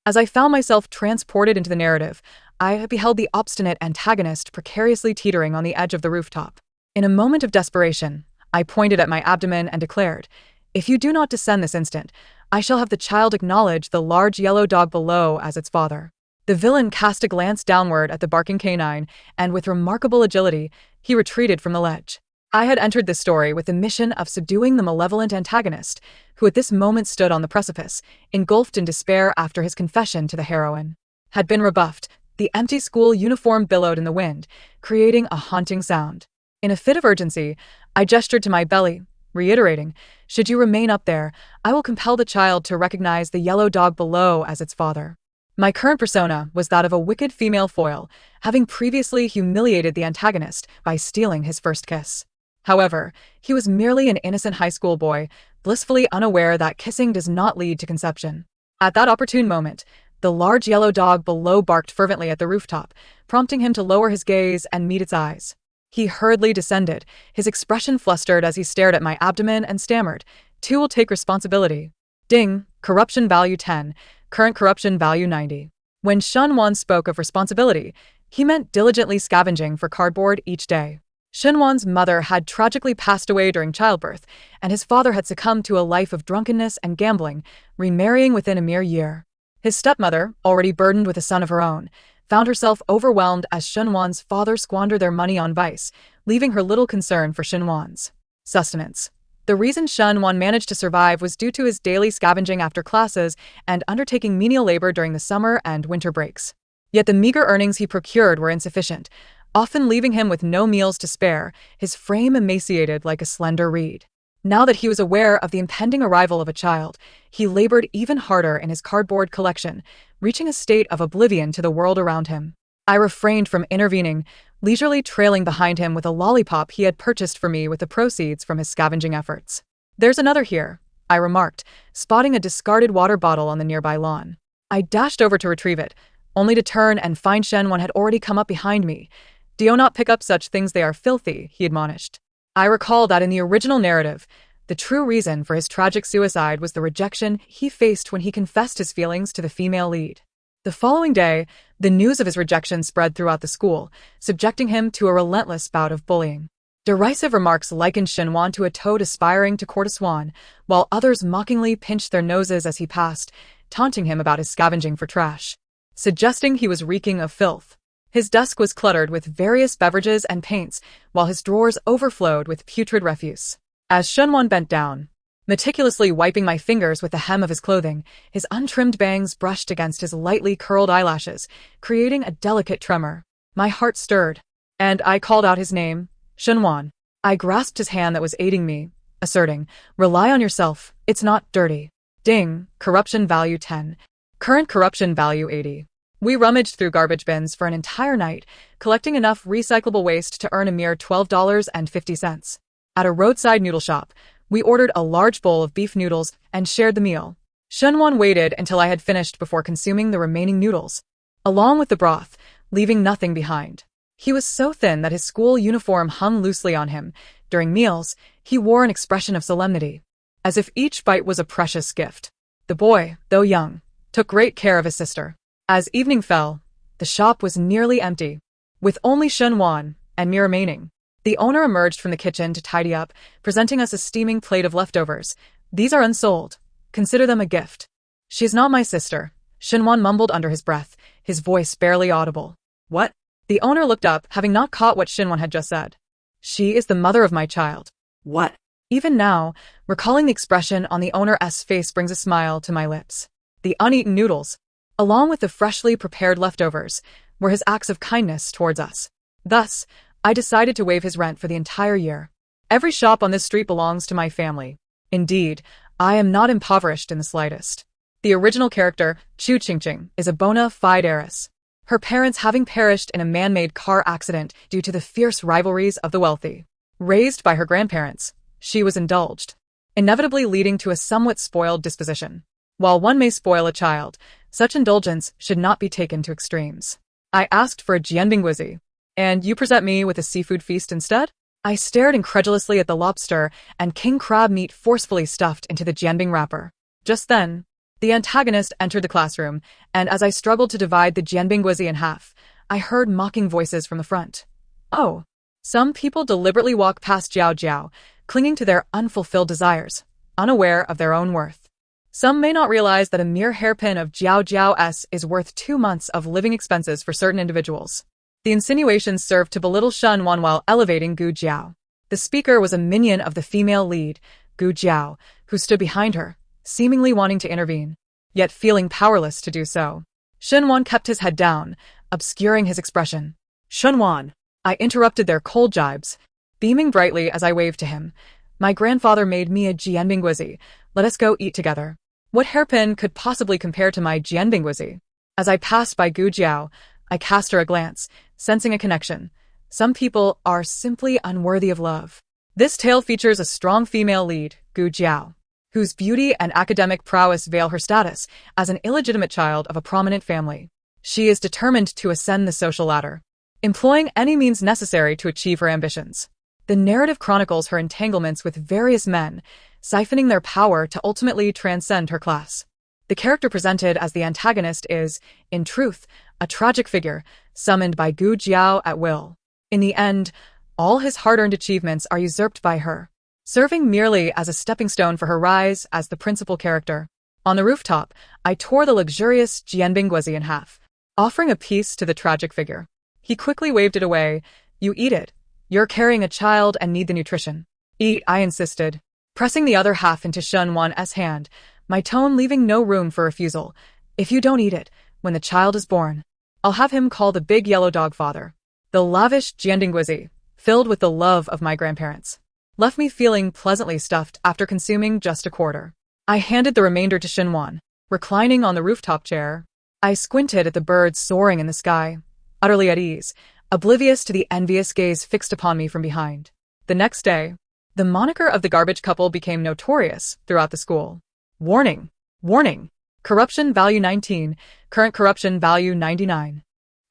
As I found myself transported into the narrative, I beheld the obstinate antagonist precariously teetering on the edge of the rooftop. In a moment of desperation, I pointed at my abdomen and declared, "If you do not descend this instant, I shall have the child acknowledge the large yellow dog below as its father." The villain cast a glance downward at the barking canine, and with remarkable agility, he retreated from the ledge. I had entered this story with the mission of subduing the malevolent antagonist, who at this moment stood on the precipice, engulfed in despair after his confession to the heroine. Had been rebuffed, the empty school uniform billowed in the wind, creating a haunting sound. In a fit of urgency, I gestured to my belly, reiterating, "Should you remain up there, I will compel the child to recognize the yellow dog below as its father." My current persona was that of a wicked female foil, having previously humiliated the antagonist by stealing his first kiss. However, he was merely an innocent high school boy, blissfully unaware that kissing does not lead to conception. At that opportune moment, the large yellow dog below barked fervently at the rooftop, prompting him to lower his gaze and meet its eyes. He hurriedly descended, his expression flustered as he stared at my abdomen and stammered, "Two will take responsibility." Ding, corruption value 10, current corruption value 90. When Shunwan spoke of responsibility, he meant diligently scavenging for cardboard each day. Shunwan's mother had tragically passed away during childbirth, and his father had succumbed to a life of drunkenness and gambling, remarrying within a mere year. His stepmother, already burdened with a son of her own, found herself overwhelmed as Shunwan's father squandered their money on vice, leaving her little concern for Shunwan's sustenance. The reason Shunwan managed to survive was due to his daily scavenging after classes and undertaking menial labor during the summer and winter breaks. Yet the meager earnings he procured were insufficient, often leaving him with no meals to spare, his frame emaciated like a slender reed. Now that he was aware of the impending arrival of a child, he labored even harder in his cardboard collection, reaching a state of oblivion to the world around him. I refrained from intervening, leisurely trailing behind him with a lollipop he had purchased for me with the proceeds from his scavenging efforts. "There's another here," I remarked, spotting a discarded water bottle on the nearby lawn. I dashed over to retrieve it, only to turn and find Shenwan had already come up behind me. "Do not pick up such things, they are filthy," he admonished. I recall that in the original narrative, the true reason for his tragic suicide was the rejection he faced when he confessed his feelings to the female lead. The following day, the news of his rejection spread throughout the school, subjecting him to a relentless bout of bullying. Derisive remarks likened Shenwan to a toad aspiring to court a swan, while others mockingly pinched their noses as he passed, taunting him about his scavenging for trash, suggesting he was reeking of filth. His desk was cluttered with various beverages and paints, while his drawers overflowed with putrid refuse. As Shunwan bent down, meticulously wiping my fingers with the hem of his clothing, his untrimmed bangs brushed against his lightly curled eyelashes, creating a delicate tremor. My heart stirred, and I called out his name, Shunwan. I grasped his hand that was aiding me, asserting, "Rely on yourself, it's not dirty." Ding, corruption value 10, current corruption value 80. We rummaged through garbage bins for an entire night, collecting enough recyclable waste to earn a mere $12.50. At a roadside noodle shop, we ordered a large bowl of beef noodles and shared the meal. Shunwan waited until I had finished before consuming the remaining noodles, along with the broth, leaving nothing behind. He was so thin that his school uniform hung loosely on him. During meals, he wore an expression of solemnity, as if each bite was a precious gift. The boy, though young, took great care of his sister. As evening fell, the shop was nearly empty, with only Shunwan and me remaining. The owner emerged from the kitchen to tidy up, presenting us a steaming plate of leftovers. "These are unsold. Consider them a gift." "She is not my sister," Shunwan mumbled under his breath, his voice barely audible. "What?" The owner looked up, having not caught what Shunwan had just said. "She is the mother of my child." "What?" Even now, recalling the expression on the owner's face brings a smile to my lips. The uneaten noodles, along with the freshly prepared leftovers, were his acts of kindness towards us. Thus, I decided to waive his rent for the entire year. Every shop on this street belongs to my family. Indeed, I am not impoverished in the slightest. The original character, Chu Qingqing, is a bona fide heiress, her parents having perished in a man-made car accident due to the fierce rivalries of the wealthy. Raised by her grandparents, she was indulged, inevitably leading to a somewhat spoiled disposition. While one may spoil a child, such indulgence should not be taken to extremes. I asked for a jianbingguizi, and you present me with a seafood feast instead? I stared incredulously at the lobster and king crab meat forcefully stuffed into the jianbing wrapper. Just then, The antagonist entered the classroom, and as I struggled to divide the Jianbingguizi in half, I heard mocking voices from the front. Oh. Some people deliberately walk past Xiao Jiao, clinging to their unfulfilled desires, unaware of their own worth. Some may not realize that a mere hairpin of Jiao Jiao's is worth 2 months of living expenses for certain individuals. The insinuations served to belittle Shen Wan while elevating Gu Jiao. The speaker was a minion of the female lead, Gu Jiao, who stood behind her, seemingly wanting to intervene, yet feeling powerless to do so. Shen Wan kept his head down, obscuring his expression. Shen Wan! I interrupted their cold jibes, beaming brightly as I waved to him. My grandfather made me a Jianbingguizi. Let us go eat together. What hairpin could possibly compare to my Jianbingguizi? As I passed by Gu Jiao, I cast her a glance, sensing a connection. Some people are simply unworthy of love. This tale features a strong female lead, Gu Jiao, whose beauty and academic prowess veil her status as an illegitimate child of a prominent family. She is determined to ascend the social ladder, employing any means necessary to achieve her ambitions. The narrative chronicles her entanglements with various men, siphoning their power to ultimately transcend her class. The character presented as the antagonist is, in truth, a tragic figure, summoned by Gu Jiao at will. In the end, all his hard-earned achievements are usurped by her, serving merely as a stepping stone for her rise as the principal character. On the rooftop, I tore the luxurious Jianbingguizi in half, offering a piece to the tragic figure. He quickly waved it away. You eat it. You're carrying a child and need the nutrition. Eat, I insisted, pressing the other half into Shen Wan's hand, my tone leaving no room for refusal. If you don't eat it, when the child is born, I'll have him call the big yellow dog father. The lavish Jianbingguizi, filled with the love of my grandparents, left me feeling pleasantly stuffed after consuming just a quarter. I handed the remainder to Shen Wan, reclining on the rooftop chair. I squinted at the birds soaring in the sky, utterly at ease, oblivious to the envious gaze fixed upon me from behind. The next day, the moniker of the garbage couple became notorious throughout the school. Warning! Warning! Corruption value 19, current corruption value 99.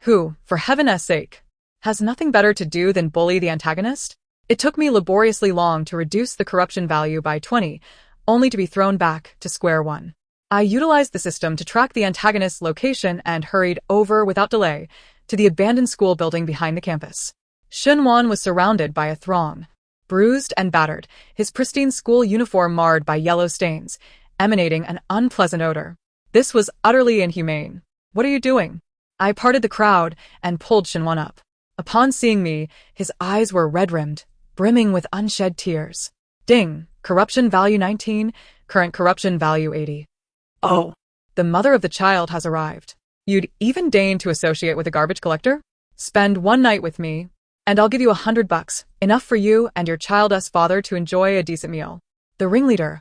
Who, for heaven's sake, has nothing better to do than bully the antagonist? It took me laboriously long to reduce the corruption value by 20, only to be thrown back to square one. I utilized the system to track the antagonist's location and hurried over without delay to the abandoned school building behind the campus. Shen Wan was surrounded by a throng, bruised and battered, his pristine school uniform marred by yellow stains, emanating an unpleasant odor. This was utterly inhumane. What are you doing? I parted the crowd and pulled Shen Wan up. Upon seeing me, his eyes were red-rimmed, brimming with unshed tears. Ding! Corruption value 19, current corruption value 80. Oh! The mother of the child has arrived. You'd even deign to associate with a garbage collector? Spend one night with me, and I'll give you $100, enough for you and your child's father to enjoy a decent meal. The ringleader,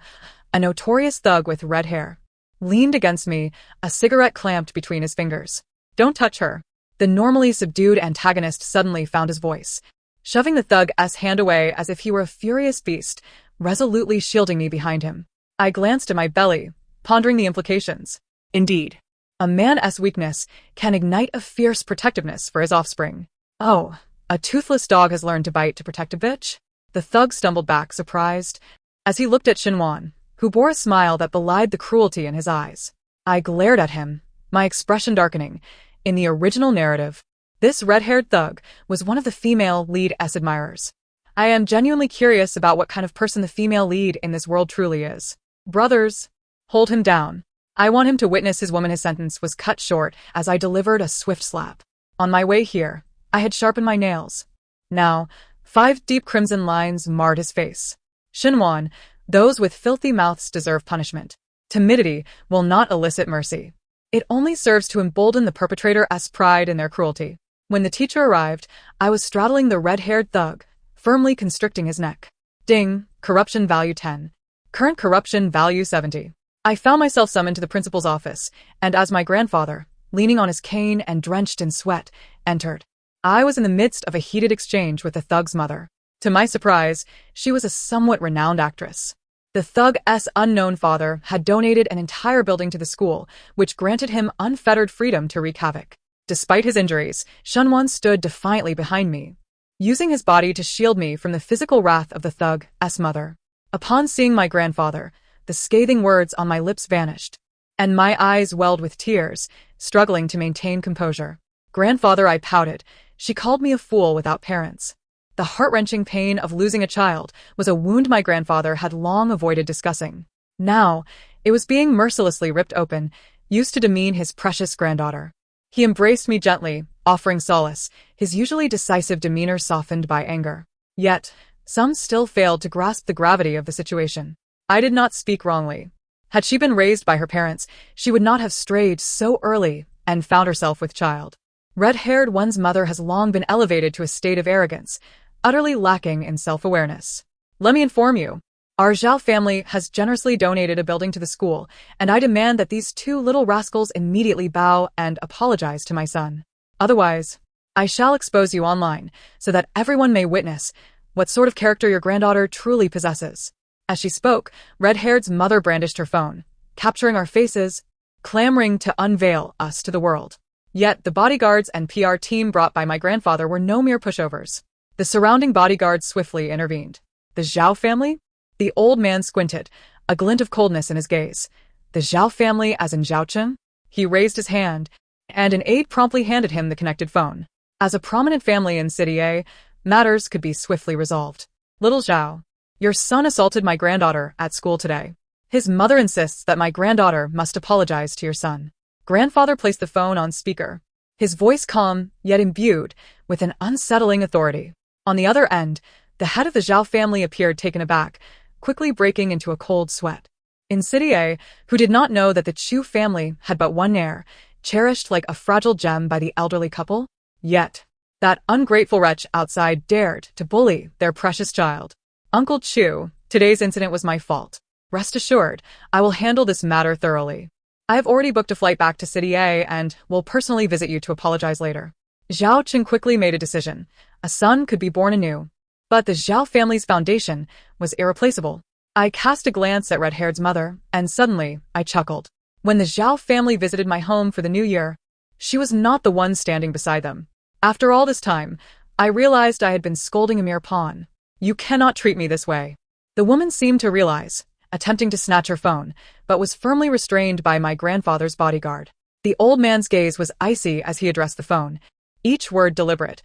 a notorious thug with red hair, leaned against me, a cigarette clamped between his fingers. Don't touch her. The normally subdued antagonist suddenly found his voice, shoving the thug's hand away as if he were a furious beast, resolutely shielding me behind him. I glanced at my belly, pondering the implications. Indeed, a man's weakness can ignite a fierce protectiveness for his offspring. Oh, a toothless dog has learned to bite to protect a bitch? The thug stumbled back, surprised, as he looked at Shen Wan, who bore a smile that belied the cruelty in his eyes. I glared at him, my expression darkening. In the original narrative, this red-haired thug was one of the female lead's admirers. I am genuinely curious about what kind of person the female lead in this world truly is. Brothers, hold him down. I want him to witness his woman. His sentence was cut short as I delivered a swift slap. On my way here, I had sharpened my nails. Now, 5 deep crimson lines marred his face. Shen Wan, those with filthy mouths deserve punishment. Timidity will not elicit mercy. It only serves to embolden the perpetrator's pride in their cruelty. When the teacher arrived, I was straddling the red-haired thug, firmly constricting his neck. Ding, corruption value 10. Current corruption value 70. I found myself summoned to the principal's office, and as my grandfather, leaning on his cane and drenched in sweat, entered, I was in the midst of a heated exchange with the thug's mother. To my surprise, she was a somewhat renowned actress. The thug's unknown father had donated an entire building to the school, which granted him unfettered freedom to wreak havoc. Despite his injuries, Shen Wan stood defiantly behind me, using his body to shield me from the physical wrath of the thug's mother. Upon seeing my grandfather, the scathing words on my lips vanished. and my eyes welled with tears, struggling to maintain composure. Grandfather, I pouted. She called me a fool without parents. The heart-wrenching pain of losing a child was a wound my grandfather had long avoided discussing. Now, it was being mercilessly ripped open, used to demean his precious granddaughter. He embraced me gently, offering solace, his usually decisive demeanor softened by anger. Yet, some still failed to grasp the gravity of the situation. I did not speak wrongly. Had she been raised by her parents, she would not have strayed so early and found herself with child. Red-haired one's mother has long been elevated to a state of arrogance, utterly lacking in self-awareness. Let me inform you, our Xiao family has generously donated a building to the school, and I demand that these two little rascals immediately bow and apologize to my son. Otherwise, I shall expose you online, so that everyone may witness what sort of character your granddaughter truly possesses. As she spoke, Red-haired's mother brandished her phone, capturing our faces, clamoring to unveil us to the world. Yet the bodyguards and PR team brought by my grandfather were no mere pushovers. The surrounding bodyguards swiftly intervened. The Xiao family? The old man squinted, a glint of coldness in his gaze. The Xiao family as in Xiaocheng? He raised his hand, and an aide promptly handed him the connected phone. As a prominent family in City A, matters could be swiftly resolved. Little Xiao, your son assaulted my granddaughter at school today. His mother insists that my granddaughter must apologize to your son. Grandfather placed the phone on speaker, his voice calm, yet imbued with an unsettling authority. On the other end, the head of the Xiao family appeared taken aback, quickly breaking into a cold sweat. In City A, who did not know that the Chu family had but one heir, cherished like a fragile gem by the elderly couple? Yet, that ungrateful wretch outside dared to bully their precious child. Uncle Chu, today's incident was my fault. Rest assured, I will handle this matter thoroughly. I have already booked a flight back to City A and will personally visit you to apologize later. Xiaocheng quickly made a decision. A son could be born anew. But the Xiao family's foundation was irreplaceable. I cast a glance at Red-haired's mother, and suddenly, I chuckled. When the Xiao family visited my home for the new year, she was not the one standing beside them. After all this time, I realized I had been scolding a mere pawn. You cannot treat me this way. The woman seemed to realize, attempting to snatch her phone, but was firmly restrained by my grandfather's bodyguard. The old man's gaze was icy as he addressed the phone, each word deliberate.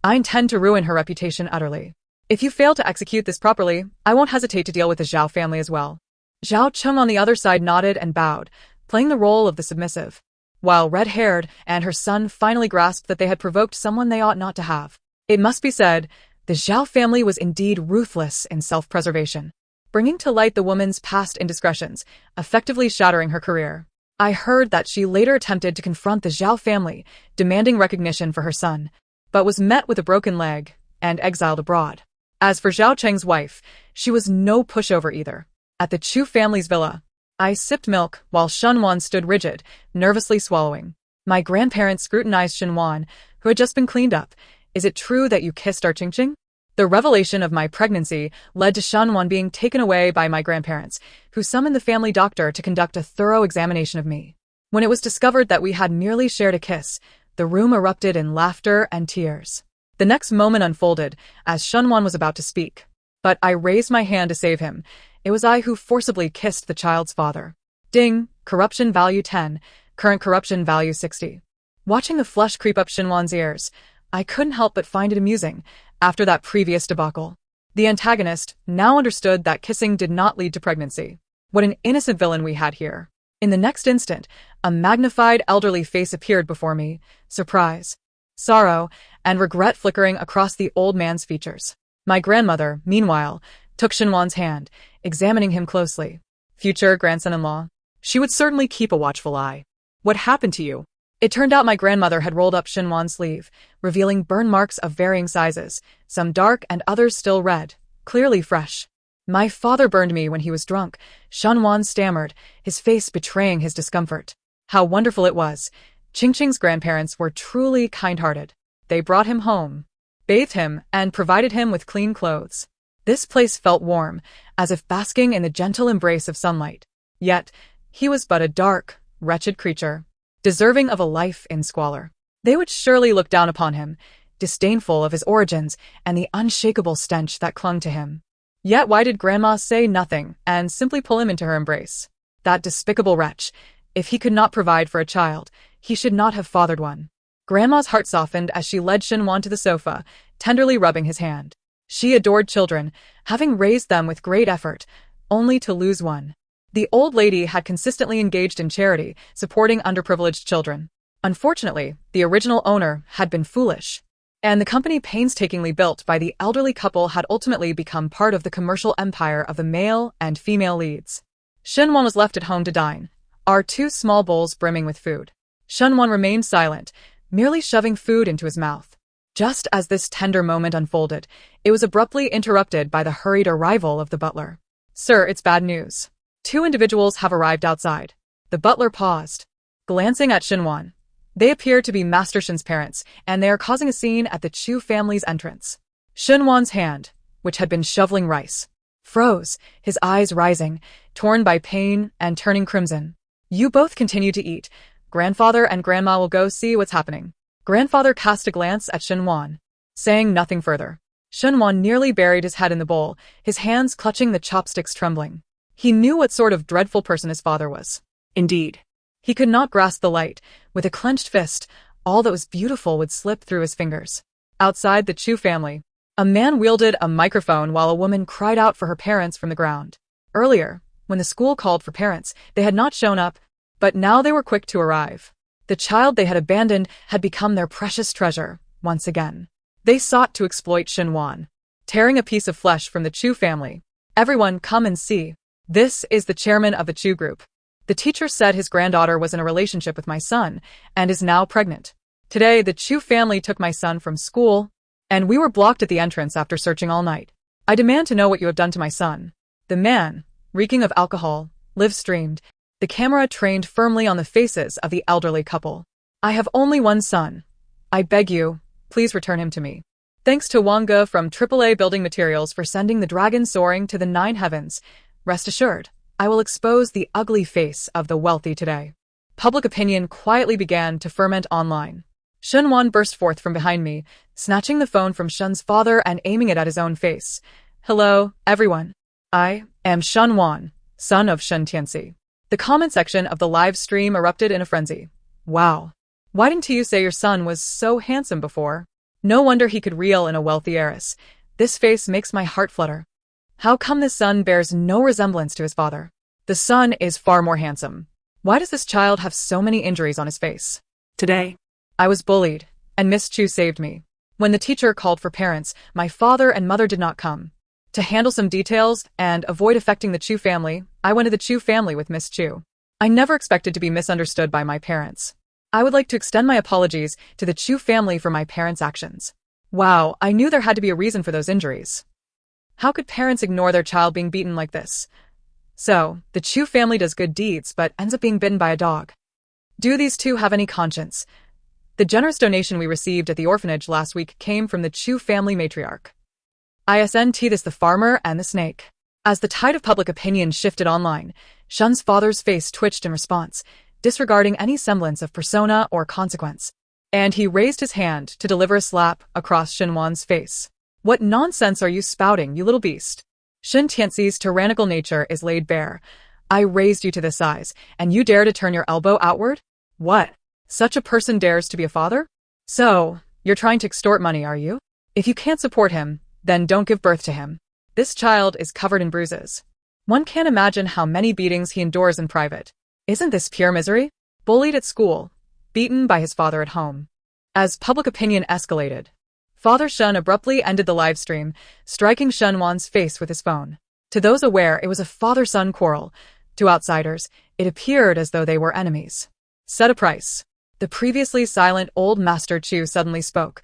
I intend to ruin her reputation utterly. If you fail to execute this properly, I won't hesitate to deal with the Xiao family as well. Xiaocheng on the other side nodded and bowed, playing the role of the submissive, while Red-haired and her son finally grasped that they had provoked someone they ought not to have. It must be said, the Xiao family was indeed ruthless in self-preservation, bringing to light the woman's past indiscretions, effectively shattering her career. I heard that she later attempted to confront the Xiao family, demanding recognition for her son, but was met with a broken leg and exiled abroad. As for Xiaocheng's wife, she was no pushover either. At the Chu family's villa, I sipped milk while Shunwan stood rigid, nervously swallowing. My grandparents scrutinized Shunwan, who had just been cleaned up. Is it true that you kissed our Qingqing? The revelation of my pregnancy led to Shunwan being taken away by my grandparents, who summoned the family doctor to conduct a thorough examination of me. When it was discovered that we had merely shared a kiss, the room erupted in laughter and tears. The next moment unfolded as Shunwan was about to speak, but I raised my hand to save him. It was I who forcibly kissed the child's father. Ding, corruption value 10, current corruption value 60. Watching the flush creep up Shunwan's ears, I couldn't help but find it amusing after that previous debacle. The antagonist now understood that kissing did not lead to pregnancy. What an innocent villain we had here. In the next instant, a magnified elderly face appeared before me, surprise, sorrow, and regret flickering across the old man's features. My grandmother, meanwhile, took Shinwan's hand, examining him closely. Future grandson-in-law. She would certainly keep a watchful eye. What happened to you? It turned out my grandmother had rolled up Shinwan's sleeve, revealing burn marks of varying sizes, some dark and others still red, clearly fresh. My father burned me when he was drunk, Shinwan stammered, his face betraying his discomfort. How wonderful it was. Qingqing's grandparents were truly kind-hearted. They brought him home, bathed him, and provided him with clean clothes. This place felt warm, as if basking in the gentle embrace of sunlight. Yet, he was but a dark, wretched creature, deserving of a life in squalor. They would surely look down upon him, disdainful of his origins and the unshakable stench that clung to him. Yet why did Grandma say nothing and simply pull him into her embrace? That despicable wretch, If he could not provide for a child, he should not have fathered one. Grandma's heart softened as she led Xinhuan to the sofa, tenderly rubbing his hand. She adored children, having raised them with great effort, only to lose one. The old lady had consistently engaged in charity, supporting underprivileged children. Unfortunately, the original owner had been foolish, and the company painstakingly built by the elderly couple had ultimately become part of the commercial empire of the male and female leads. Xinhuan was left at home to dine, our two small bowls brimming with food. Xinhuan remained silent, merely shoving food into his mouth. Just as this tender moment unfolded, it was abruptly interrupted by the hurried arrival of the butler. "Sir, it's bad news. 2 individuals have arrived outside." The butler paused, glancing at Xinhuan. They appear to be Master Shen's parents, and they are causing a scene at the Chu family's entrance. Xinhuan's hand, which had been shoveling rice, froze, his eyes rising, torn by pain and turning crimson. "You both continue to eat. Grandfather and Grandma will go see what's happening." Grandfather cast a glance at Xinhuan, saying nothing further. Xinhuan nearly buried his head in the bowl, his hands clutching the chopsticks trembling. He knew what sort of dreadful person his father was. Indeed, he could not grasp the light. With a clenched fist, all that was beautiful would slip through his fingers. Outside the Chu family, a man wielded a microphone while a woman cried out for her parents from the ground. Earlier, when the school called for parents, they had not shown up, but now they were quick to arrive. The child they had abandoned had become their precious treasure, once again. They sought to exploit Xinhuan, tearing a piece of flesh from the Chu family. "Everyone, come and see. This is the chairman of the Chu group. The teacher said his granddaughter was in a relationship with my son and is now pregnant. Today, the Chu family took my son from school, and we were blocked at the entrance after searching all night. I demand to know what you have done to my son." The man, reeking of alcohol, live-streamed, the camera trained firmly on the faces of the elderly couple. "I have only one son. I beg you, please return him to me. Thanks to Wanga from AAA Building Materials for sending the dragon soaring to the 9 heavens. Rest assured, I will expose the ugly face of the wealthy today." Public opinion quietly began to ferment online. Xinhuan burst forth from behind me, snatching the phone from Shen's father and aiming it at his own face. "Hello, everyone. I am Xinhuan, son of Shen Tianxi." The comment section of the live stream erupted in a frenzy. "Wow. Why didn't you say your son was so handsome before? No wonder he could reel in a wealthy heiress. This face makes my heart flutter. How come this son bears no resemblance to his father? The son is far more handsome. Why does this child have so many injuries on his face?" Today, I was bullied, and Miss Chu saved me. When the teacher called for parents, my father and mother did not come. To handle some details and avoid affecting the Chu family, I went to the Chu family with Miss Chu. I never expected to be misunderstood by my parents. I would like to extend my apologies to the Chu family for my parents' actions. Wow, I knew there had to be a reason for those injuries. How could parents ignore their child being beaten like this? So, the Chu family does good deeds but ends up being bitten by a dog. Do these two have any conscience? The generous donation we received at the orphanage last week came from the Chu family matriarch. ISNT this the farmer and the snake. As the tide of public opinion shifted online, Shen's father's face twitched in response, disregarding any semblance of persona or consequence. And he raised his hand to deliver a slap across Xinhuan's face. "What nonsense are you spouting, you little beast? Shen Tianxi's tyrannical nature is laid bare. I raised you to this size, and you dare to turn your elbow outward? What? Such a person dares to be a father? So, you're trying to extort money, are you? If you can't support him, then don't give birth to him. This child is covered in bruises. One can't imagine how many beatings he endures in private. Isn't this pure misery? Bullied at school, beaten by his father at home." As public opinion escalated, Father Shen abruptly ended the livestream, striking Xinhuan's face with his phone. To those aware, it was a father-son quarrel. To outsiders, it appeared as though they were enemies. "Set a price." The previously silent old Master Chu suddenly spoke.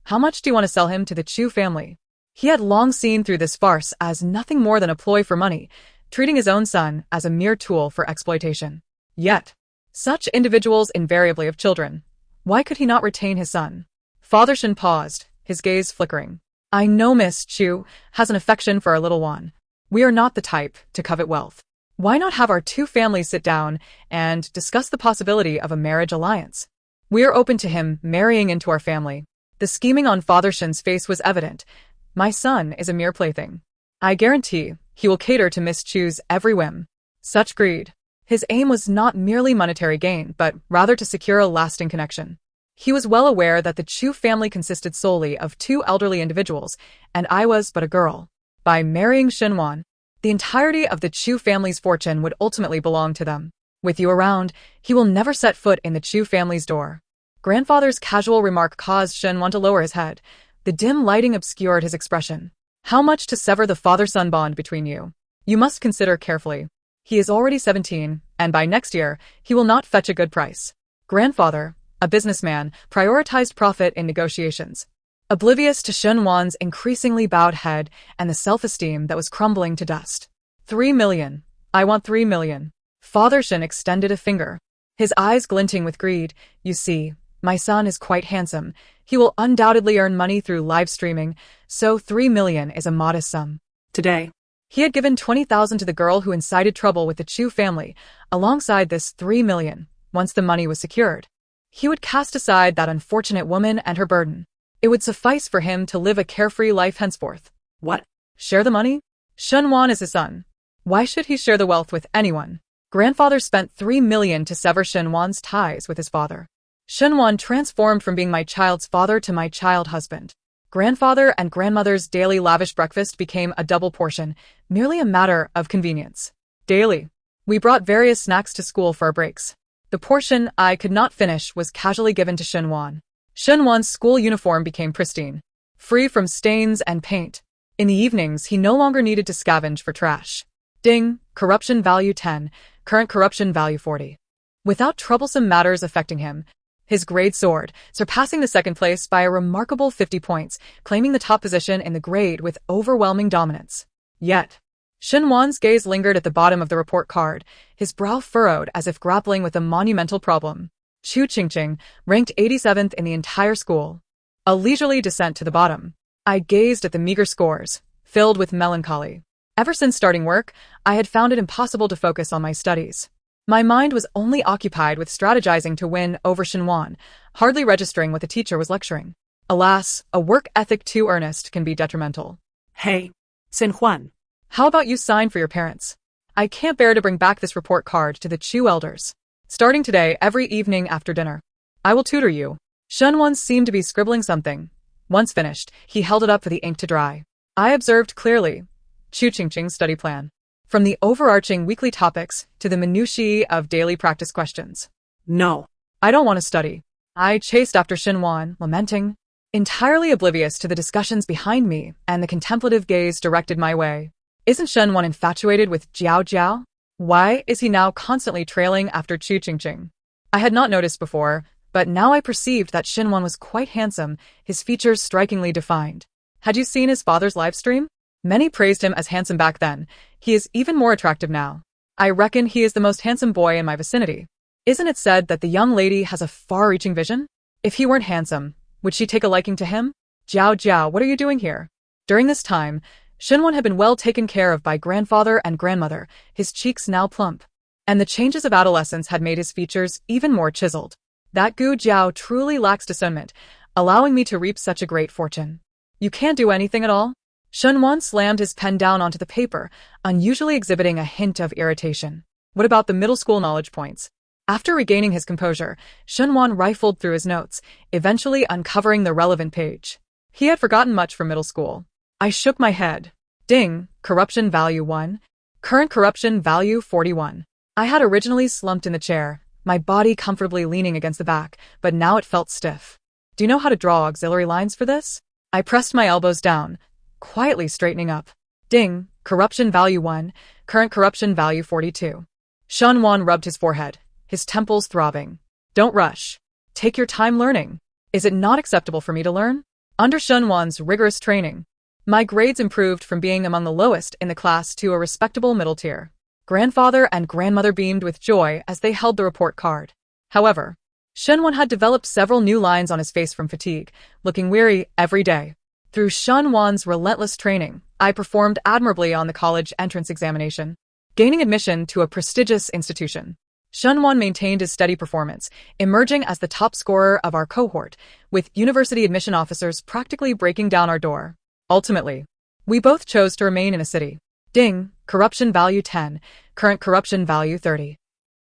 "How much do you want to sell him to the Chu family?" He had long seen through this farce as nothing more than a ploy for money, treating his own son as a mere tool for exploitation. Yet, such individuals invariably have children. Why could he not retain his son? Father Shen paused, his gaze flickering. "I know Miss Chu has an affection for our little one. We are not the type to covet wealth. Why not have our two families sit down and discuss the possibility of a marriage alliance? We are open to him marrying into our family." The scheming on Father Shen's face was evident. "My son is a mere plaything. I guarantee he will cater to Miss Chu's every whim." Such greed. His aim was not merely monetary gain, but rather to secure a lasting connection. He was well aware that the Chu family consisted solely of two elderly individuals, and I was but a girl. By marrying Xinhuan, the entirety of the Chu family's fortune would ultimately belong to them. With you around, he will never set foot in the Chu family's door. Grandfather's casual remark caused Xinhuan to lower his head. The dim lighting obscured his expression. How much to sever the father-son bond between you? You must consider carefully. He is already 17, and by next year, he will not fetch a good price. Grandfather, a businessman, prioritized profit in negotiations. Oblivious to Xinhuan's increasingly bowed head and the self-esteem that was crumbling to dust. 3 million. I want 3 million. Father Xin extended a finger, his eyes glinting with greed. You see, my son is quite handsome. He will undoubtedly earn money through live streaming, so 3 million is a modest sum. Today, he had given 20,000 to the girl who incited trouble with the Chu family. Alongside this 3 million, once the money was secured, he would cast aside that unfortunate woman and her burden. It would suffice for him to live a carefree life henceforth. What? Share the money? Xinhuan is his son. Why should he share the wealth with anyone? Grandfather spent 3 million to sever Xinhuan's ties with his father. Xinhuan transformed from being my child's father to my child husband. Grandfather and grandmother's daily lavish breakfast became a double portion, merely a matter of convenience. Daily, we brought various snacks to school for our breaks. The portion I could not finish was casually given to Xinhuan. Xinhuan's school uniform became pristine, free from stains and paint. In the evenings, he no longer needed to scavenge for trash. Ding, corruption value 10, current corruption value 40. Without troublesome matters affecting him, his grade soared, surpassing the second place by a remarkable 50 points, claiming the top position in the grade with overwhelming dominance. Yet, Xinhuan's gaze lingered at the bottom of the report card, his brow furrowed as if grappling with a monumental problem. Chu Qingqing, ranked 87th in the entire school. A leisurely descent to the bottom. I gazed at the meager scores, filled with melancholy. Ever since starting work, I had found it impossible to focus on my studies. My mind was only occupied with strategizing to win over Xinhuan, hardly registering what the teacher was lecturing. Alas, a work ethic too earnest can be detrimental. Hey, Xinhuan, how about you sign for your parents? I can't bear to bring back this report card to the Chu elders. Starting today, every evening after dinner, I will tutor you. Xinhuan seemed to be scribbling something. Once finished, he held it up for the ink to dry. I observed clearly Chu Qingqing's study plan, from the overarching weekly topics to the minutiae of daily practice questions. No, I don't want to study. I chased after Xinhuan, lamenting, entirely oblivious to the discussions behind me and the contemplative gaze directed my way. Isn't Xinhuan infatuated with Xiao? Why is he now constantly trailing after Chu Qingqing? I had not noticed before, but now I perceived that Xinhuan was quite handsome, his features strikingly defined. Had you seen his father's live stream? Many praised him as handsome back then. He is even more attractive now. I reckon he is the most handsome boy in my vicinity. Isn't it said that the young lady has a far-reaching vision? If he weren't handsome, would she take a liking to him? Xiao, what are you doing here? During this time, Xinhuan had been well taken care of by grandfather and grandmother, his cheeks now plump. And the changes of adolescence had made his features even more chiseled. That Gu Xiao truly lacks discernment, allowing me to reap such a great fortune. You can't do anything at all? Xinhuan slammed his pen down onto the paper, unusually exhibiting a hint of irritation. What about the middle school knowledge points? After regaining his composure, Xinhuan rifled through his notes, eventually uncovering the relevant page. He had forgotten much from middle school. I shook my head. Ding, corruption value 1. Current corruption value 41. I had originally slumped in the chair, my body comfortably leaning against the back, but now it felt stiff. Do you know how to draw auxiliary lines for this? I pressed my elbows down, quietly straightening up. Ding, corruption value 1, current corruption value 42. Xinhuan rubbed his forehead, his temples throbbing. Don't rush. Take your time learning. Is it not acceptable for me to learn? Under Xinhuan's rigorous training, my grades improved from being among the lowest in the class to a respectable middle tier. Grandfather and grandmother beamed with joy as they held the report card. However, Xinhuan had developed several new lines on his face from fatigue, looking weary every day. Through Xinhuan's relentless training, I performed admirably on the college entrance examination, gaining admission to a prestigious institution. Xinhuan maintained his steady performance, emerging as the top scorer of our cohort, with university admission officers practically breaking down our door. Ultimately, we both chose to remain in a city. Ding, corruption value 10, current corruption value 30.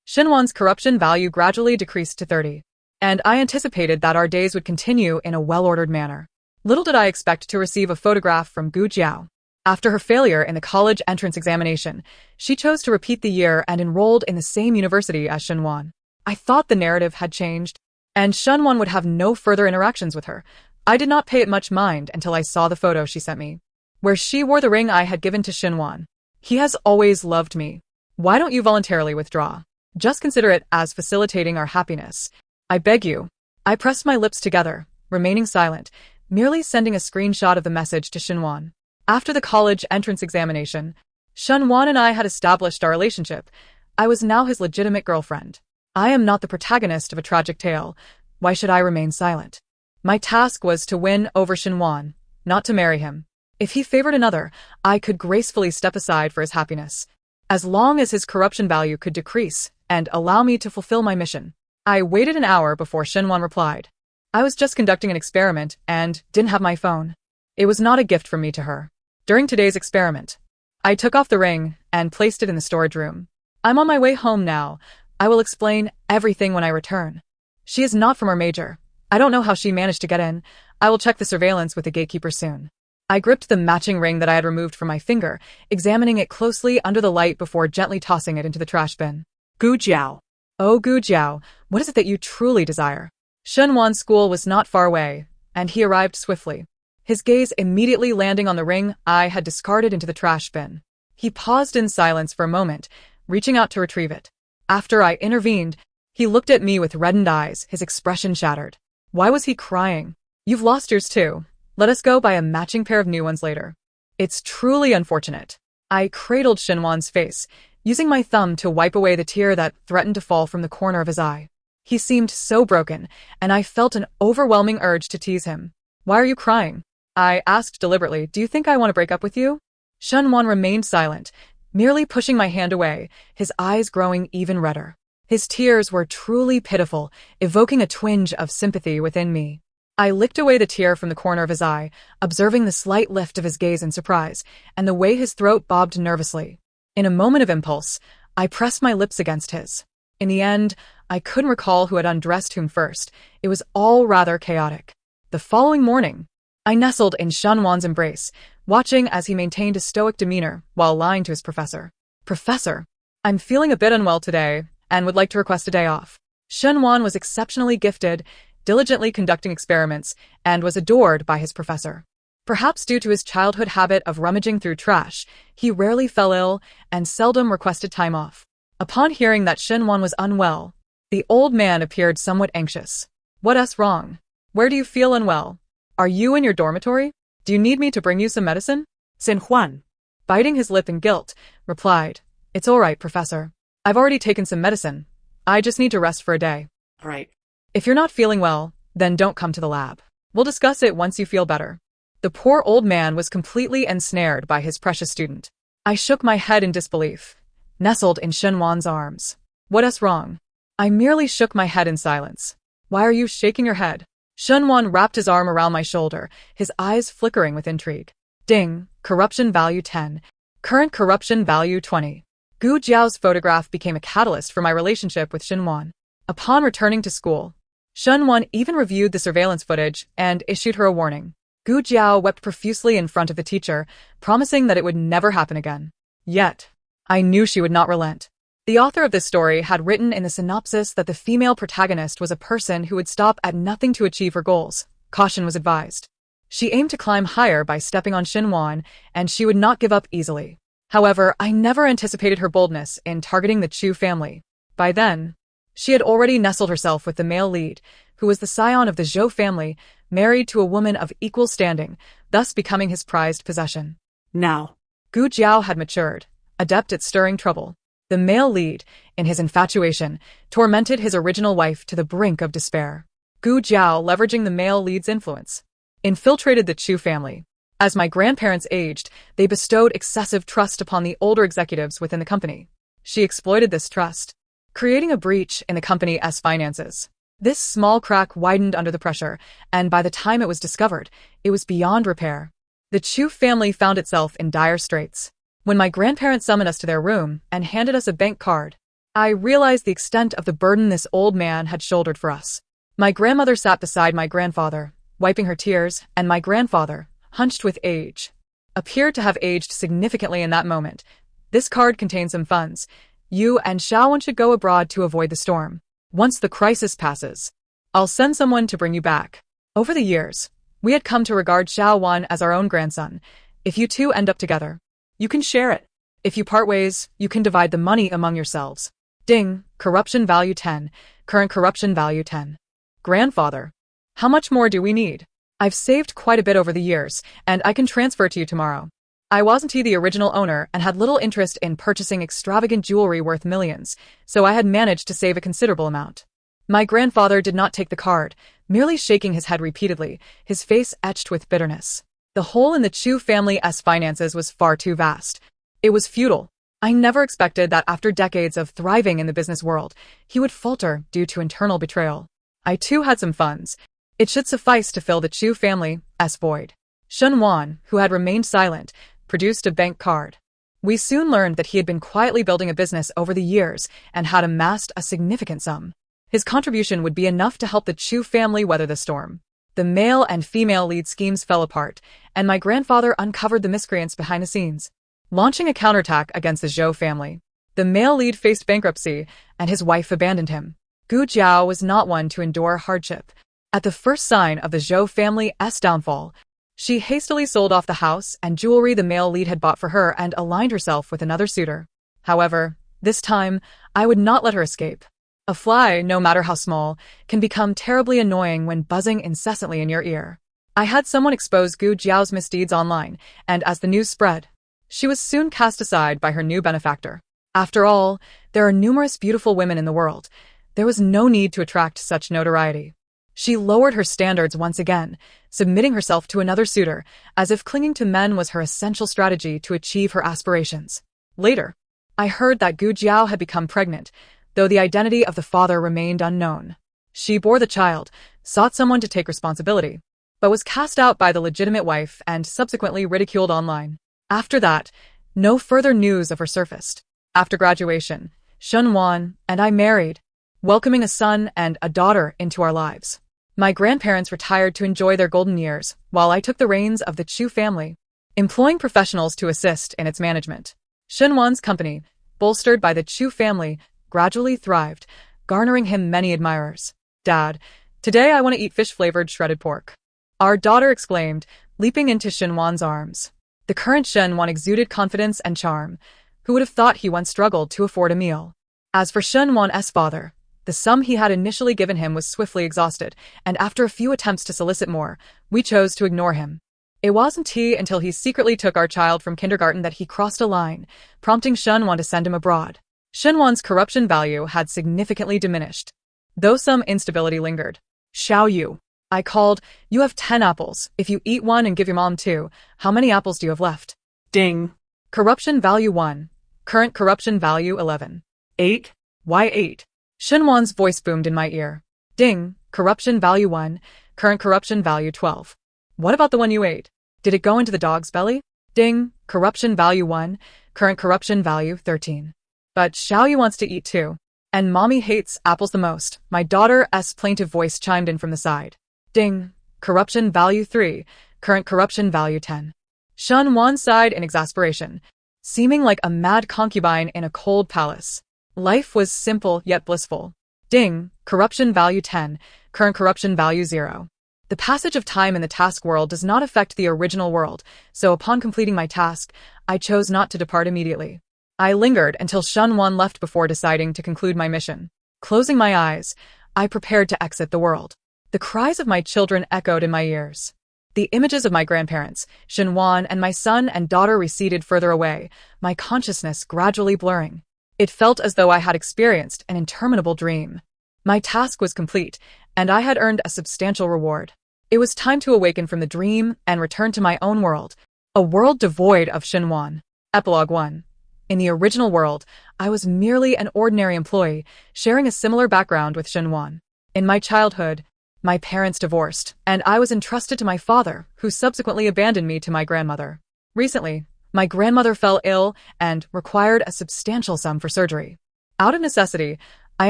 Xinhuan's corruption value gradually decreased to 30, and I anticipated that our days would continue in a well-ordered manner. Little did I expect to receive a photograph from Gu Jiao. After her failure in the college entrance examination, she chose to repeat the year and enrolled in the same university as Xinhuan. I thought the narrative had changed, and Xinhuan would have no further interactions with her. I did not pay it much mind until I saw the photo she sent me, where she wore the ring I had given to Xinhuan. He has always loved me. Why don't you voluntarily withdraw? Just consider it as facilitating our happiness. I beg you. I pressed my lips together, remaining silent, merely sending a screenshot of the message to Xinhuan. After the college entrance examination, Xinhuan and I had established our relationship. I was now his legitimate girlfriend. I am not the protagonist of a tragic tale. Why should I remain silent? My task was to win over Xinhuan, not to marry him. If he favored another, I could gracefully step aside for his happiness, as long as his corruption value could decrease and allow me to fulfill my mission. I waited an hour before Xinhuan replied. I was just conducting an experiment and didn't have my phone. It was not a gift from me to her. During today's experiment, I took off the ring and placed it in the storage room. I'm on my way home now. I will explain everything when I return. She is not from our major. I don't know how she managed to get in. I will check the surveillance with the gatekeeper soon. I gripped the matching ring that I had removed from my finger, examining it closely under the light before gently tossing it into the trash bin. Gu Jiao. Oh, Gu Jiao, what is it that you truly desire? Xinhuan's school was not far away, and he arrived swiftly, his gaze immediately landing on the ring I had discarded into the trash bin. He paused in silence for a moment, reaching out to retrieve it. After I intervened, he looked at me with reddened eyes, his expression shattered. Why was he crying? You've lost yours too. Let us go buy a matching pair of new ones later. It's truly unfortunate. I cradled Xinhuan's face, using my thumb to wipe away the tear that threatened to fall from the corner of his eye. He seemed so broken, and I felt an overwhelming urge to tease him. Why are you crying? I asked deliberately. Do you think I want to break up with you? Xinhuan remained silent, merely pushing my hand away, his eyes growing even redder. His tears were truly pitiful, evoking a twinge of sympathy within me. I licked away the tear from the corner of his eye, observing the slight lift of his gaze in surprise, and the way his throat bobbed nervously. In a moment of impulse, I pressed my lips against his. In the end, I couldn't recall who had undressed whom first. It was all rather chaotic. The following morning, I nestled in Xinhuan's embrace, watching as he maintained a stoic demeanor while lying to his professor. Professor, I'm feeling a bit unwell today and would like to request a day off. Xinhuan was exceptionally gifted, diligently conducting experiments, and was adored by his professor. Perhaps due to his childhood habit of rummaging through trash, he rarely fell ill and seldom requested time off. Upon hearing that Xinhuan was unwell, the old man appeared somewhat anxious. What's wrong? Where do you feel unwell? Are you in your dormitory? Do you need me to bring you some medicine? Xinhuan, biting his lip in guilt, replied, It's all right, Professor. I've already taken some medicine. I just need to rest for a day. All right. If you're not feeling well, then don't come to the lab. We'll discuss it once you feel better. The poor old man was completely ensnared by his precious student. I shook my head in disbelief, nestled in Xinhuan's arms. What's wrong? I merely shook my head in silence. Why are you shaking your head? Xinhuan wrapped his arm around my shoulder, his eyes flickering with intrigue. Ding, corruption value 10. Current corruption value 20. Gu Jiao's photograph became a catalyst for my relationship with Xinhuan. Upon returning to school, Xinhuan even reviewed the surveillance footage and issued her a warning. Gu Jiao wept profusely in front of the teacher, promising that it would never happen again. Yet, I knew she would not relent. The author of this story had written in the synopsis that the female protagonist was a person who would stop at nothing to achieve her goals. Caution was advised. She aimed to climb higher by stepping on Xinhuan, and she would not give up easily. However, I never anticipated her boldness in targeting the Chu family. By then, she had already nestled herself with the male lead, who was the scion of the Zhou family, married to a woman of equal standing, thus becoming his prized possession. Now, Gu Jiao had matured, adept at stirring trouble. The male lead, in his infatuation, tormented his original wife to the brink of despair. Gu Jiao, leveraging the male lead's influence, infiltrated the Chu family. As my grandparents aged, they bestowed excessive trust upon the older executives within the company. She exploited this trust, creating a breach in the company's finances. This small crack widened under the pressure, and by the time it was discovered, it was beyond repair. The Chu family found itself in dire straits. When my grandparents summoned us to their room and handed us a bank card, I realized the extent of the burden this old man had shouldered for us. My grandmother sat beside my grandfather, wiping her tears, and my grandfather, hunched with age, appeared to have aged significantly in that moment. This card contains some funds. You and Xiao should go abroad to avoid the storm. Once the crisis passes, I'll send someone to bring you back. Over the years, we had come to regard Xiao as our own grandson. If you two end up together, you can share it. If you part ways, you can divide the money among yourselves. Ding, corruption value 10, current corruption value 10. Grandfather, how much more do we need? I've saved quite a bit over the years, and I can transfer to you tomorrow. I wasn't the original owner and had little interest in purchasing extravagant jewelry worth millions, so I had managed to save a considerable amount. My grandfather did not take the card, merely shaking his head repeatedly, his face etched with bitterness. The hole in the Chu family's finances was far too vast. It was futile. I never expected that after decades of thriving in the business world, he would falter due to internal betrayal. I too had some funds. It should suffice to fill the Chu family's void. Shun Wan, who had remained silent, produced a bank card. We soon learned that he had been quietly building a business over the years and had amassed a significant sum. His contribution would be enough to help the Chu family weather the storm. The male and female lead schemes fell apart, and my grandfather uncovered the miscreants behind the scenes, launching a counterattack against the Zhou family. The male lead faced bankruptcy, and his wife abandoned him. Gu Jiao was not one to endure hardship. At the first sign of the Zhou family's downfall, she hastily sold off the house and jewelry the male lead had bought for her and aligned herself with another suitor. However, this time, I would not let her escape. A fly, no matter how small, can become terribly annoying when buzzing incessantly in your ear. I had someone expose Gu Jiao's misdeeds online, and as the news spread, she was soon cast aside by her new benefactor. After all, there are numerous beautiful women in the world. There was no need to attract such notoriety. She lowered her standards once again, submitting herself to another suitor, as if clinging to men was her essential strategy to achieve her aspirations. Later, I heard that Gu Jiao had become pregnant, though the identity of the father remained unknown. She bore the child, sought someone to take responsibility, but was cast out by the legitimate wife and subsequently ridiculed online. After that, no further news of her surfaced. After graduation, Shun Wan and I married, welcoming a son and a daughter into our lives. My grandparents retired to enjoy their golden years, while I took the reins of the Chu family, employing professionals to assist in its management. Shun Wan's company, bolstered by the Chu family, gradually thrived, garnering him many admirers. Dad, today I want to eat fish-flavored shredded pork. Our daughter exclaimed, leaping into Shun Wan's arms. The current Shun Wan exuded confidence and charm. Who would have thought he once struggled to afford a meal? As for Shun Wan's father, the sum he had initially given him was swiftly exhausted, and after a few attempts to solicit more, we chose to ignore him. It wasn't until he secretly took our child from kindergarten that he crossed a line, prompting Shun Wan to send him abroad. Shun Wan's corruption value had significantly diminished, though some instability lingered. Xiao Yu, I called, you have 10 apples. If you eat one and give your mom 2, how many apples do you have left? Ding. Corruption value 1. Current corruption value 11. 8? Why 8? Shun Wan's voice boomed in my ear. Ding. Corruption value 1. Current corruption value 12. What about the one you ate? Did it go into the dog's belly? Ding. Corruption value 1. Current corruption value 13. But Xiao Yu wants to eat too. And mommy hates apples the most. My daughter's plaintive voice chimed in from the side. Ding. Corruption value 3. Current corruption value 10. Shun Wan sighed in exasperation, seeming like a mad concubine in a cold palace. Life was simple yet blissful. Ding. Corruption value 10. Current corruption value 0. The passage of time in the task world does not affect the original world, so upon completing my task, I chose not to depart immediately. I lingered until Shun Wan left before deciding to conclude my mission. Closing my eyes, I prepared to exit the world. The cries of my children echoed in my ears. The images of my grandparents, Shun Wan, and my son and daughter receded further away, my consciousness gradually blurring. It felt as though I had experienced an interminable dream. My task was complete, and I had earned a substantial reward. It was time to awaken from the dream and return to my own world, a world devoid of Shun Wan. Epilogue 1. In the original world, I was merely an ordinary employee, sharing a similar background with Shun Wan. In my childhood, my parents divorced, and I was entrusted to my father, who subsequently abandoned me to my grandmother. Recently, my grandmother fell ill and required a substantial sum for surgery. Out of necessity, I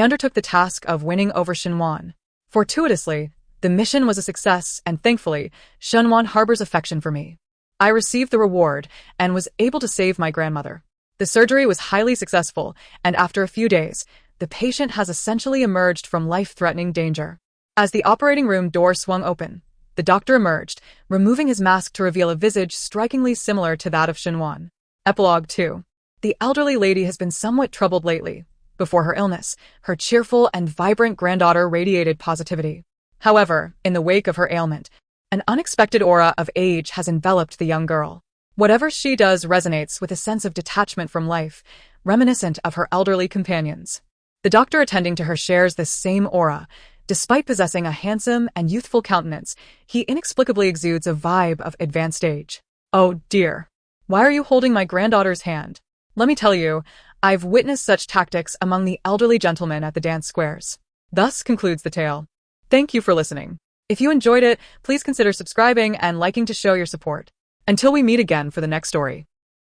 undertook the task of winning over Shenwan. Fortuitously, the mission was a success, and thankfully, Shenwan harbors affection for me. I received the reward and was able to save my grandmother. The surgery was highly successful, and after a few days, the patient has essentially emerged from life-threatening danger. As the operating room door swung open, the doctor emerged, removing his mask to reveal a visage strikingly similar to that of Shenwan. Epilogue 2. The elderly lady has been somewhat troubled lately. Before her illness, her cheerful and vibrant granddaughter radiated positivity. However, in the wake of her ailment, an unexpected aura of age has enveloped the young girl. Whatever she does resonates with a sense of detachment from life, reminiscent of her elderly companions. The doctor attending to her shares this same aura. Despite possessing a handsome and youthful countenance, he inexplicably exudes a vibe of advanced age. Oh dear. Why are you holding my granddaughter's hand? Let me tell you, I've witnessed such tactics among the elderly gentlemen at the dance squares. Thus concludes the tale. Thank you for listening. If you enjoyed it, please consider subscribing and liking to show your support. Until we meet again for the next story.